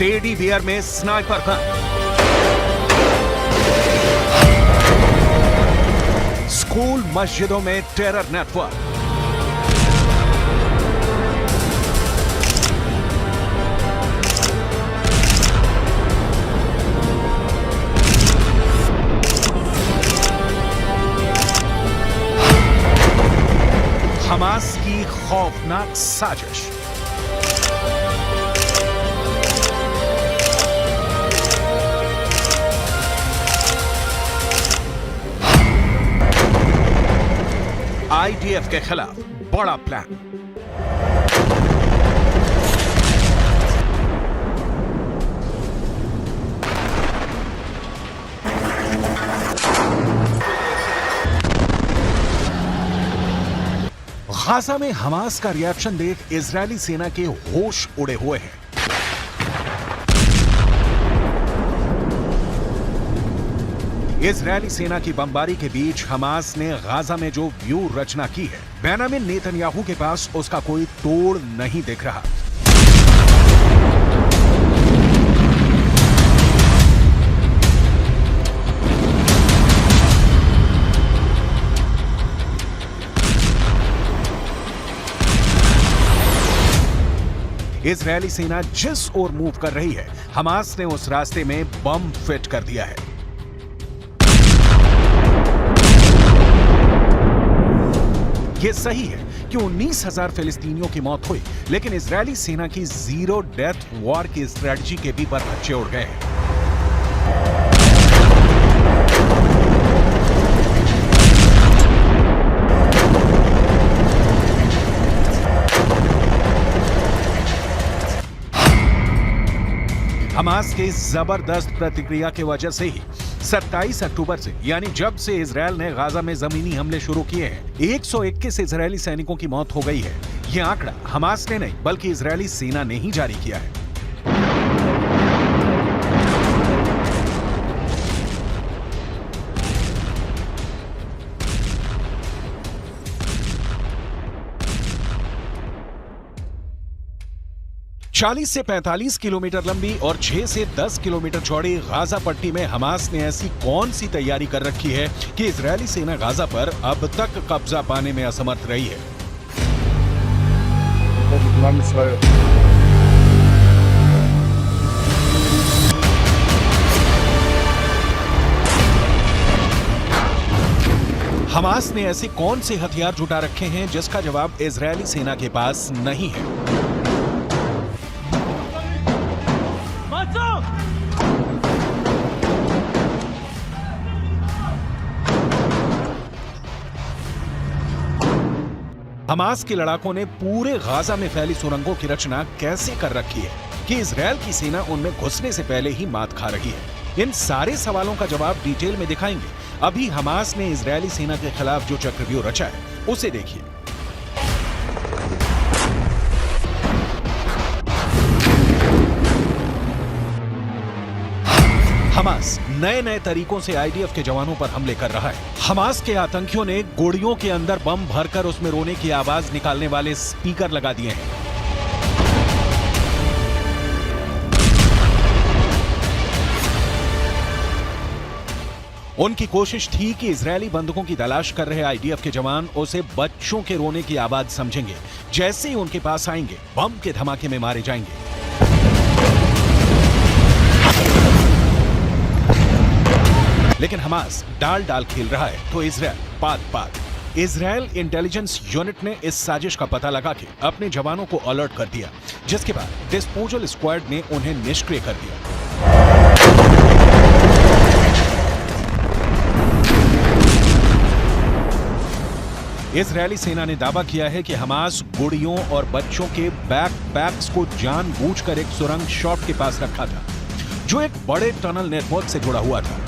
Teddy bear में sniper gun, school मस्जिदों में टेरर नेटवर्क, हमास की खौफनाक साजिश। आईडीएफ के खिलाफ बड़ा प्लान। गाजा में हमास का रिएक्शन देख इजरायली सेना के होश उड़े हुए हैं। इजरायली सेना की बमबारी के बीच हमास ने गाजा में जो व्यू रचना की है, बेंजामिन नेतन्याहू के पास उसका कोई तोड़ नहीं दिख रहा। इजरायली सेना जिस ओर मूव कर रही है, हमास ने उस रास्ते में बम फिट कर दिया है। यह सही है कि 19,000 फिलिस्तीनियों की मौत हुई, लेकिन इजरायली सेना की जीरो डेथ वॉर की स्ट्रेटजी के भी परखच्चे उड़ गए हैं। हमास के जबरदस्त प्रतिक्रिया की वजह से ही 27 अक्टूबर से, यानी जब से इजरायल ने गाजा में जमीनी हमले शुरू किए हैं, 121 इजरायली सैनिकों की मौत हो गई है। यह आंकड़ा हमास ने नहीं बल्कि इजरायली सेना ने ही जारी किया है। चालीस से 45 किलोमीटर लंबी और 6 से 10 किलोमीटर चौड़ी गाजा पट्टी में हमास ने ऐसी कौन सी तैयारी कर रखी है कि इजरायली सेना गाजा पर अब तक कब्जा पाने में असमर्थ रही है। हमास ने ऐसे कौन से हथियार जुटा रखे हैं जिसका जवाब इजरायली सेना के पास नहीं है। हमास के लड़ाकों ने पूरे गाजा में फैली सुरंगों की रचना कैसे कर रखी है कि इजरायल की सेना उनमें घुसने से पहले ही मात खा रही है। इन सारे सवालों का जवाब डिटेल में दिखाएंगे। अभी हमास ने इजरायली सेना के खिलाफ जो चक्रव्यूह रचा है, उसे देखिए। हमास नए नए तरीकों से आईडीएफ के जवानों पर हमले कर रहा है। हमास के आतंकियों ने गोलियों के अंदर बम भरकर उसमें रोने की आवाज निकालने वाले स्पीकर लगा दिए हैं। उनकी कोशिश थी कि इजरायली बंधुकों की तलाश कर रहे आईडीएफ के जवान उसे बच्चों के रोने की आवाज समझेंगे। जैसे ही उनके पास आएंगे, बम के धमाके में मारे जाएंगे। लेकिन हमास डाल डाल खेल रहा है तो इजरायल पात पात। इजरायल इंटेलिजेंस यूनिट ने इस साजिश का पता लगा के अपने जवानों को अलर्ट कर दिया, जिसके बाद डिस्पोजल स्क्वाड ने उन्हें निष्क्रिय कर दिया। इजरायली सेना ने दावा किया है कि हमास गुड़ियों और बच्चों के बैकपैक्स को जानबूझकर एक सुरंग शॉट के पास रखा था, जो एक बड़े टनल नेटवर्क से जुड़ा हुआ था।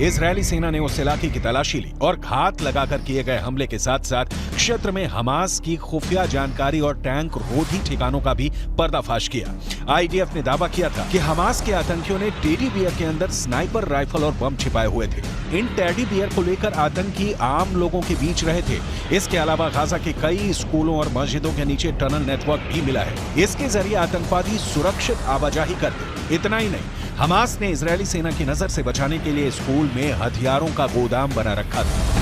इजरायली सेना ने उस इलाके की तलाशी ली और घात लगाकर किए गए हमले के साथ साथ क्षेत्र में हमास की खुफिया जानकारी और टैंक रोधी ठिकानों का भी पर्दाफाश किया। आईडीएफ ने दावा किया था कि हमास के आतंकियों ने टेडी बियर के अंदर स्नाइपर राइफल और बम छिपाए हुए थे। इन टेडी बियर को लेकर आतंकी आम लोगों के बीच रहे थे। इसके अलावा गाजा के कई स्कूलों और मस्जिदों के नीचे टनल नेटवर्क भी मिला है। इसके जरिए आतंकवादी सुरक्षित आवाजाही करते। इतना ही नहीं, हमास ने इजरायली सेना की नजर से बचाने के लिए स्कूल में हथियारों का गोदाम बना रखा था।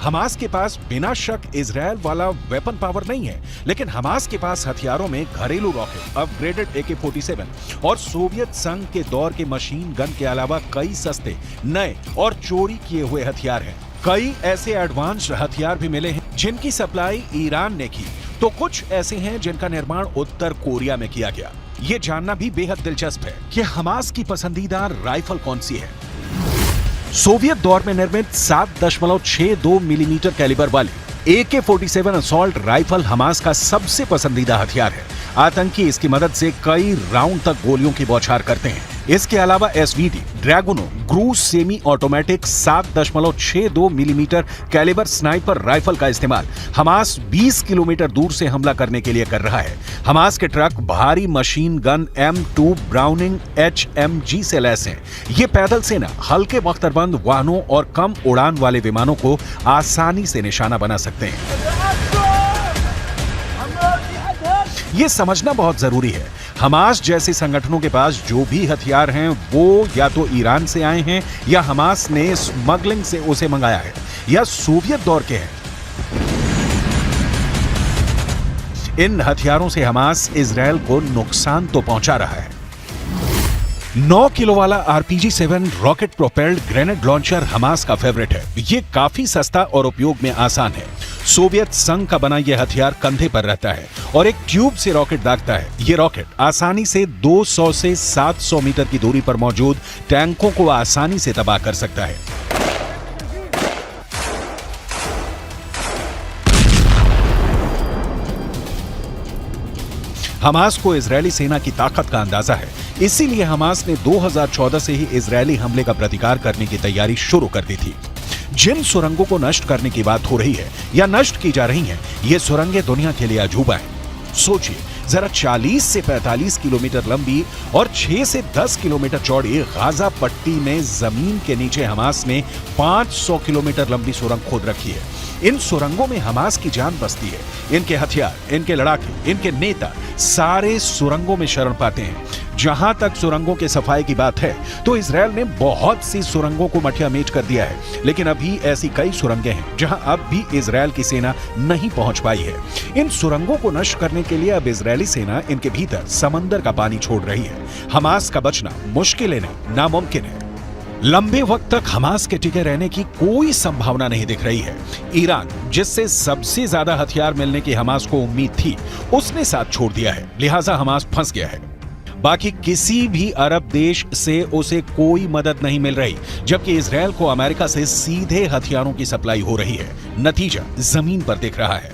हमास के पास बिना शक इजरायल वाला वेपन पावर नहीं है, लेकिन हमास के पास हथियारों में घरेलू रॉकेट, अपग्रेडेड AK-47 और सोवियत संघ के दौर के मशीन गन के अलावा कई सस्ते, नए और चोरी किए हुए हथियार हैं। कई ऐसे एडवांस्ड हथियार भी मिले हैं जिनकी सप्लाई ईरान ने की, तो कुछ ऐसे हैं जिनका निर्माण उत्तर कोरिया में किया गया। ये जानना भी बेहद दिलचस्प है कि हमास की पसंदीदा राइफल कौन सी है। सोवियत दौर में निर्मित 7.62 मिलीमीटर कैलिबर वाली AK-47 असॉल्ट राइफल हमास का सबसे पसंदीदा हथियार है। आतंकी इसकी मदद से कई राउंड तक गोलियों की बौछार करते हैं। इसके अलावा SVD, ड्रैगुनो, क्रूज semi automatic 7.62 millimetre calibre sniper rifle का इस्तेमाल हमास 20 किलोमीटर दूर से हमला करने के लिए कर रहा है। हमास के ट्रक भारी machine gun M2 browning HMG से लैस हैं। ये पैदल सेना हल्के बख्तरबंद वाहनों और कम उड़ान वाले विमानों को आसानी से निशाना बना सकते हैं। ये समझना बहुत जरूरी है, हमास जैसे संगठनों के पास जो भी हथियार हैं वो या तो ईरान से आए हैं या हमास ने स्मगलिंग से उसे मंगाया है या सोवियत दौर के हैं। इन हथियारों से हमास इजरायल को नुकसान तो पहुंचा रहा है। 9 किलो वाला RPG-7 rocket propelled grenade launcher Hamas का फेवरेट है। ये काफी सस्ता और उपयोग में आसान है। सोवियत संघ का बना यह हथियार कंधे पर रहता है और एक ट्यूब से रॉकेट दागता है। ये रॉकेट आसानी से 200 से 700 मीटर की दूरी पर मौजूद टैंकों को आसानी से तबाह कर सकता है। हमास को इजरायली सेना की ताकत का अंदाजा है, इसीलिए हमास ने 2014 से ही इजरायली हमले का प्रतिकार करने की तैयारी शुरू कर दी थी। जिन सुरंगों को नष्ट करने की बात हो रही है या नष्ट की जा रही हैं, ये सुरंगें दुनिया के लिए अजूबा हैं। सोचिए जरा, 40 से 45 किलोमीटर लंबी और 6 से 10 किलोमीटर चौड़ी गाजा पट्टी में जमीन के नीचे हमास ने 500 किलोमीटर लंबी सुरंग खोद रखी है। इन सुरंगों में हमास की जान बसती है। इनके हथियार, इनके लड़ाके, इनके नेता सारे सुरंगों में शरण पाते हैं। जहां तक सुरंगों के सफाई की बात है तो इजरायल ने बहुत सी सुरंगों को मटिया मेट कर दिया है, लेकिन अभी ऐसी कई सुरंगें हैं जहां अब भी इजरायल की सेना नहीं पहुंच पाई है। इन सुरंगों को नष्ट करने के लिए अब इजरायली सेना इनके भीतर समंदर का पानी छोड़ रही है। हमास का बचना मुश्किल नहीं, नामुमकिन है। लंबे वक्त तक हमास के टिके रहने की कोई संभावना नहीं दिख रही है। ईरान, जिससे सबसे ज्यादा हथियार मिलने की हमास को उम्मीद थी, उसने साथ छोड़ दिया है, लिहाजा हमास फंस गया है। बाकी किसी भी अरब देश से उसे कोई मदद नहीं मिल रही, जबकि इजरायल को अमेरिका से सीधे हथियारों की सप्लाई हो रही है। नतीजा जमीन पर दिख रहा है।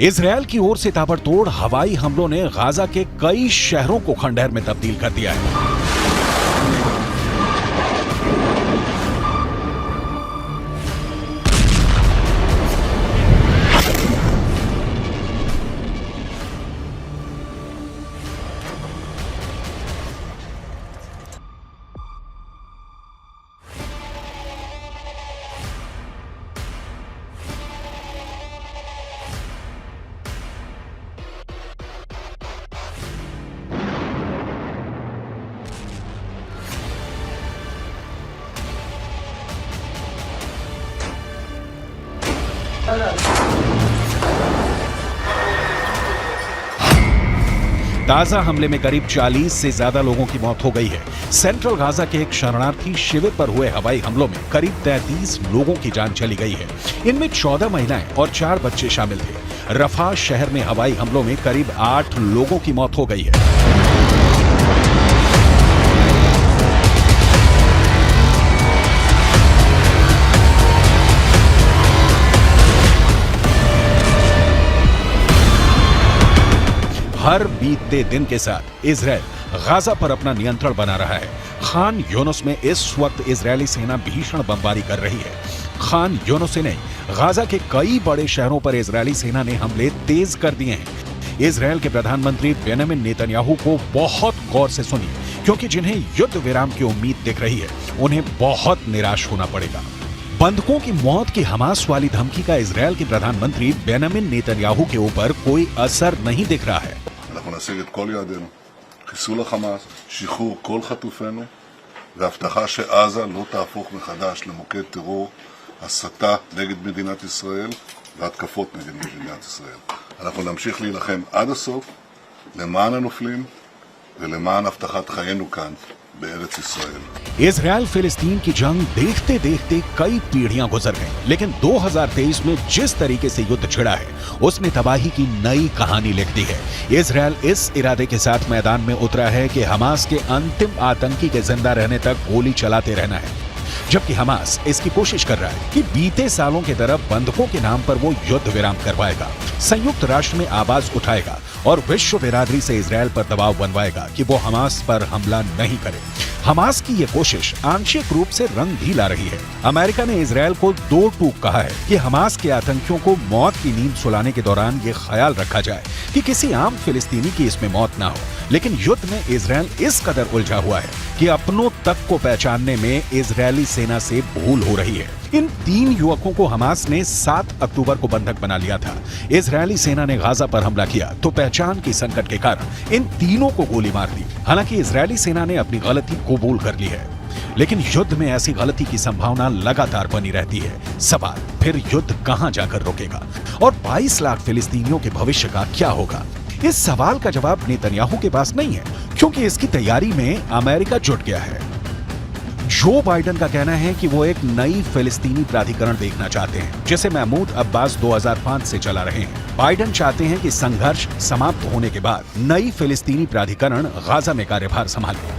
इजरायल की ओर से ताबड़तोड़ हवाई हमलों ने गाजा के कई शहरों को खंडहर में तब्दील कर दिया है। गाजा हमले में करीब 40 से ज्यादा लोगों की मौत हो गई है। सेंट्रल गाजा के एक शरणार्थी शिविर पर हुए हवाई हमलों में करीब 33 लोगों की जान चली गई है। इनमें 14 महिलाएं और 4 बच्चे शामिल थे। रफा शहर में हवाई हमलों में करीब 8 लोगों की मौत हो गई है। हर बीतते दिन के साथ इजराइल गाजा पर अपना नियंत्रण बना रहा है। खान यूनुस में इस वक्त इजरायली सेना भीषण बमबारी कर रही है। खान यूनुस ने गाजा के कई बड़े शहरों पर इजरायली सेना ने हमले तेज कर दिए हैं। इजरायल के प्रधानमंत्री बेंजामिन नेतन्याहू को बहुत गौर से सुनिए, क्योंकि जिन्हें युद्ध विराम की उम्मीद दिख रही है उन्हें बहुत निराश होना पड़ेगा। बंधकों की मौत की हमास वाली धमकी का इजरायल के प्रधानमंत्री बेंजामिन नेतन्याहू के ऊपर कोई असर नहीं दिख रहा है। אנחנו נשיג את כל יעדינו, חיסול החמאס, שחרור כל חטופינו והבטחה שעזה לא תהפוך מחדש למוקד טרור, הסתה נגד מדינת ישראל והתקפות נגד מדינת ישראל. אנחנו נמשיך להילחם עד הסוף למען הנופלים ולמען הבטחת חיינו כאן בארץ ישראל. इजरायल फिलिस्तीन की जंग देखते देखते कई पीढ़ियां गुजर गईं, लेकिन 2023 में जिस तरीके से युद्ध छिड़ा है उसने तबाही की नई कहानी लिख दी है। इजरायल इस इरादे के साथ मैदान में उतरा है कि हमास के अंतिम आतंकी के जिंदा रहने तक गोली चलाते रहना है, जबकि हमास इसकी कोशिश कर रहा है कि बीते सालों की तरह बंधकों के नाम पर वो युद्ध विराम करवाएगा, संयुक्त राष्ट्र में आवाज उठाएगा और विश्व बिरादरी से इजरायल पर दबाव बनवाएगा कि वो हमास पर हमला नहीं करे। हमास की ये कोशिश आंशिक रूप से रंग भी ला रही है। अमेरिका ने इजरायल को दो टूक कहा है कि हमास के आतंकियों को मौत की नींद सुलाने के दौरान ये ख्याल रखा जाए कि किसी आम फिलिस्तीनी की इसमें मौत ना हो। लेकिन युद्ध में इजरायल इस कदर उलझा हुआ है कि अपनों तक को पहचानने में इजरायली सेना से भूल हो रही है। इन 3 युवकों को हमास ने 7 अक्टूबर को बंधक बना लिया था। इजरायली सेना ने गाजा पर हमला किया तो पहचान की संकट के कारण इन तीनों को गोली मार दी। हालांकि इजरायली सेना ने अपनी गलती कबूल कर ली है, लेकिन युद्ध में ऐसी गलती की संभावना लगातार बनी रहती है। सवाल फिर युद्ध कहां जाकर रुकेगा और 22 लाख फिलिस्तीनियों के भविष्य का क्या होगा? इस सवाल का जवाब नेतन्याहू के पास नहीं है, क्योंकि इसकी तैयारी में अमेरिका जुट गया है। जो बाइडेन का कहना है कि वो एक नई फिलिस्तीनी प्राधिकरण देखना चाहते हैं, जिसे महमूद अब्बास 2005 से चला रहे हैं। बाइडेन चाहते हैं कि संघर्ष समाप्त होने के बाद नई फिलिस्तीनी प्राधिकरण गाजा में कार्यभार संभाले।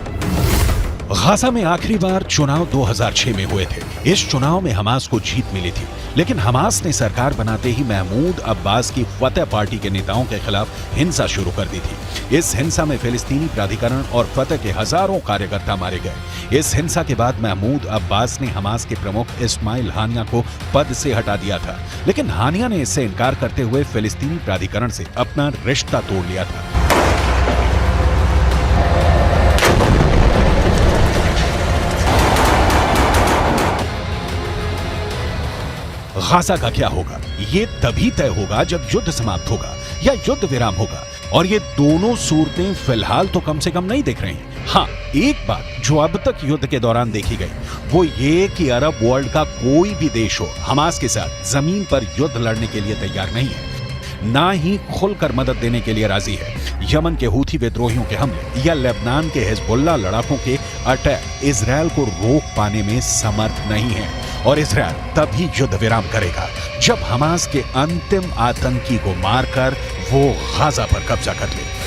गाजा में आखिरी बार चुनाव 2006 में हुए थे। इस चुनाव में हमास को जीत मिली थी, लेकिन हमास ने सरकार बनाते ही महमूद अब्बास की फतह पार्टी के नेताओं के खिलाफ हिंसा शुरू कर दी थी। इस हिंसा में फिलिस्तीनी प्राधिकरण और फतह के हजारों कार्यकर्ता मारे गए। इस हिंसा के बाद महमूद अब्बास ने हमास के प्रमुख इस्माइल हानिया को पद से हटा दिया था, लेकिन हानिया ने इससे इनकार करते हुए फिलिस्तीनी प्राधिकरण से अपना रिश्ता तोड़ लिया था। गाजा का क्या होगा? ये तभी तय होगा जब युद्ध समाप्त होगा या युद्ध विराम होगा, और ये दोनों सूरतें फिलहाल तो कम से कम नहीं दिख रही हैं। हाँ, एक बात जो अब तक युद्ध के दौरान देखी गई वो ये कि अरब वर्ल्ड का कोई भी देश हो हमास के साथ जमीन पर युद्ध लड़ने के लिए तैयार नहीं है, ना ही खुलकर मदद देने के लिए राजी है। यमन के हूथी विद्रोहियों के हमले या लेबनान के हिजबुल्लाह लड़ाकों के अटैक इजरायल को रोक पाने में समर्थ नहीं है, और इजरायल तभी युद्ध विराम करेगा जब हमास के अंतिम आतंकी को मारकर वो गाजा पर कब्जा कर ले।